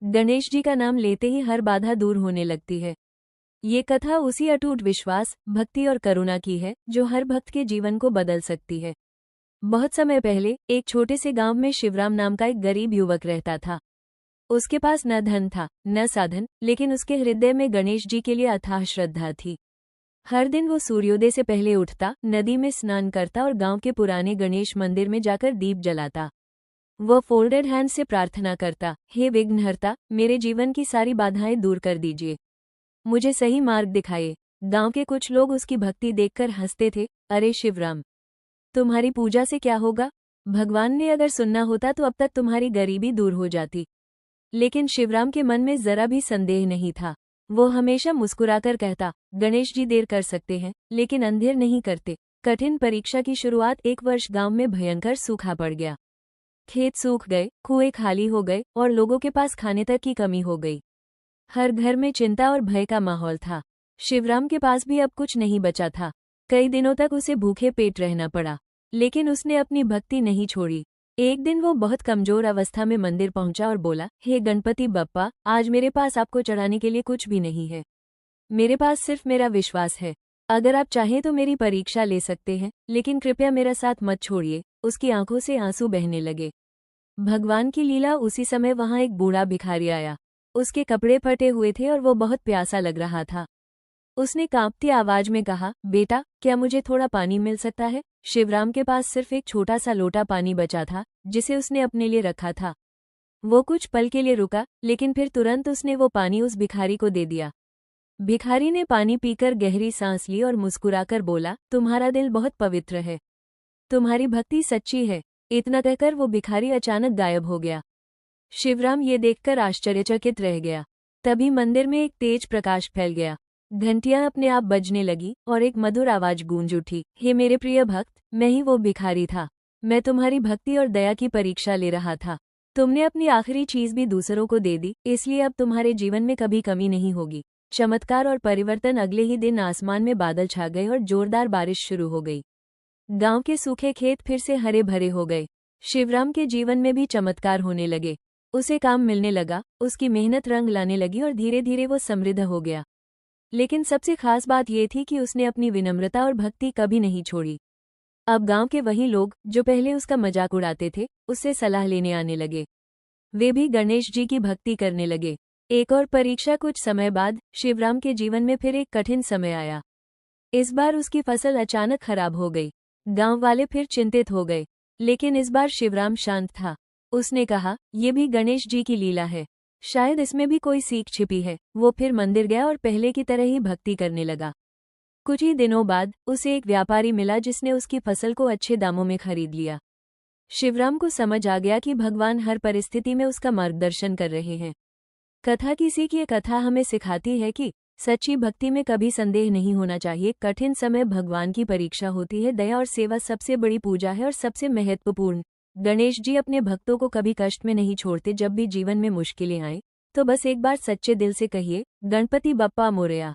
गणेश जी का नाम लेते ही हर बाधा दूर होने लगती है। ये कथा उसी अटूट विश्वास, भक्ति और करुणा की है जो हर भक्त के जीवन को बदल सकती है। बहुत समय पहले एक छोटे से गांव में शिवराम नाम का एक गरीब युवक रहता था। उसके पास न धन था, न साधन, लेकिन उसके हृदय में गणेश जी के लिए अथाह श्रद्धा थी। हर दिन वो सूर्योदय से पहले उठता, नदी में स्नान करता और गांव के पुराने गणेश मंदिर में जाकर दीप जलाता। वो फोल्डेड हैंड से प्रार्थना करता, हे विघ्नहर्ता, मेरे जीवन की सारी बाधाएं दूर कर दीजिए, मुझे सही मार्ग दिखाइए। गांव के कुछ लोग उसकी भक्ति देखकर हंसते थे, अरे शिवराम, तुम्हारी पूजा से क्या होगा? भगवान ने अगर सुनना होता तो अब तक तुम्हारी गरीबी दूर हो जाती। लेकिन शिवराम के मन में जरा भी संदेह नहीं था। वो हमेशा मुस्कुराकर कहता, गणेश जी देर कर सकते हैं, लेकिन अंधेर नहीं करते। कठिन परीक्षा की शुरुआत एक वर्ष गांव में भयंकर सूखा पड़ गया। खेत सूख गए, कुएं खाली हो गए और लोगों के पास खाने तक की कमी हो गई। हर घर में चिंता और भय का माहौल था। शिवराम के पास भी अब कुछ नहीं बचा था। कई दिनों तक उसे भूखे पेट रहना पड़ा, लेकिन उसने अपनी भक्ति नहीं छोड़ी। एक दिन वो बहुत कमजोर अवस्था में मंदिर पहुंचा और बोला, हे गणपति बप्पा, आज मेरे पास आपको चढ़ाने के लिए कुछ भी नहीं है। मेरे पास सिर्फ मेरा विश्वास है। अगर आप चाहें तो मेरी परीक्षा ले सकते हैं, लेकिन कृपया मेरा साथ मत छोड़िए। उसकी आंखों से आंसू बहने लगे। भगवान की लीला। उसी समय वहां एक बूढ़ा भिखारी आया। उसके कपड़े फटे हुए थे और वो बहुत प्यासा लग रहा था। उसने कांपती आवाज में कहा, बेटा, क्या मुझे थोड़ा पानी मिल सकता है? शिवराम के पास सिर्फ एक छोटा सा लोटा पानी बचा था, जिसे उसने अपने लिए रखा था। वो कुछ पल के लिए रुका, लेकिन फिर तुरंत उसने वो पानी उस भिखारी को दे दिया। भिखारी ने पानी पीकर गहरी सांस ली और मुस्कुराकर बोला, तुम्हारा दिल बहुत पवित्र है, तुम्हारी भक्ति सच्ची है। इतना कहकर वो भिखारी अचानक गायब हो गया। शिवराम ये देखकर आश्चर्यचकित रह गया। तभी मंदिर में एक तेज प्रकाश फैल गया। घंटियां अपने आप बजने लगी और एक मधुर आवाज गूंज उठी, हे मेरे प्रिय भक्त, मैं ही वो भिखारी था। मैं तुम्हारी भक्ति और दया की परीक्षा ले रहा था। तुमने अपनी आखिरी चीज भी दूसरों को दे दी, इसलिए अब तुम्हारे जीवन में कभी कमी नहीं होगी। चमत्कार और परिवर्तन। अगले ही दिन आसमान में बादल छा गए और जोरदार बारिश शुरू हो गई। गांव के सूखे खेत फिर से हरे भरे हो गए। शिवराम के जीवन में भी चमत्कार होने लगे। उसे काम मिलने लगा, उसकी मेहनत रंग लाने लगी और धीरे धीरे वो समृद्ध हो गया। लेकिन सबसे खास बात ये थी कि उसने अपनी विनम्रता और भक्ति कभी नहीं छोड़ी। अब गांव के वही लोग जो पहले उसका मजाक उड़ाते थे, उससे सलाह लेने आने लगे। वे भी गणेश जी की भक्ति करने लगे। एक और परीक्षा। कुछ समय बाद शिवराम के जीवन में फिर एक कठिन समय आया। इस बार उसकी फसल अचानक खराब हो गई। गांव वाले फिर चिंतित हो गए, लेकिन इस बार शिवराम शांत था। उसने कहा, ये भी गणेश जी की लीला है, शायद इसमें भी कोई सीख छिपी है। वो फिर मंदिर गया और पहले की तरह ही भक्ति करने लगा। कुछ ही दिनों बाद उसे एक व्यापारी मिला जिसने उसकी फसल को अच्छे दामों में खरीद लिया। शिवराम को समझ आ गया कि भगवान हर परिस्थिति में उसका मार्गदर्शन कर रहे हैं। कथा की सीख। ये कथा हमें सिखाती है कि सच्ची भक्ति में कभी संदेह नहीं होना चाहिए। कठिन समय भगवान की परीक्षा होती है। दया और सेवा सबसे बड़ी पूजा है और सबसे महत्वपूर्ण। गणेश जी अपने भक्तों को कभी कष्ट में नहीं छोड़ते। जब भी जीवन में मुश्किलें आए तो बस एक बार सच्चे दिल से कहिए, गणपति बप्पा मोरया।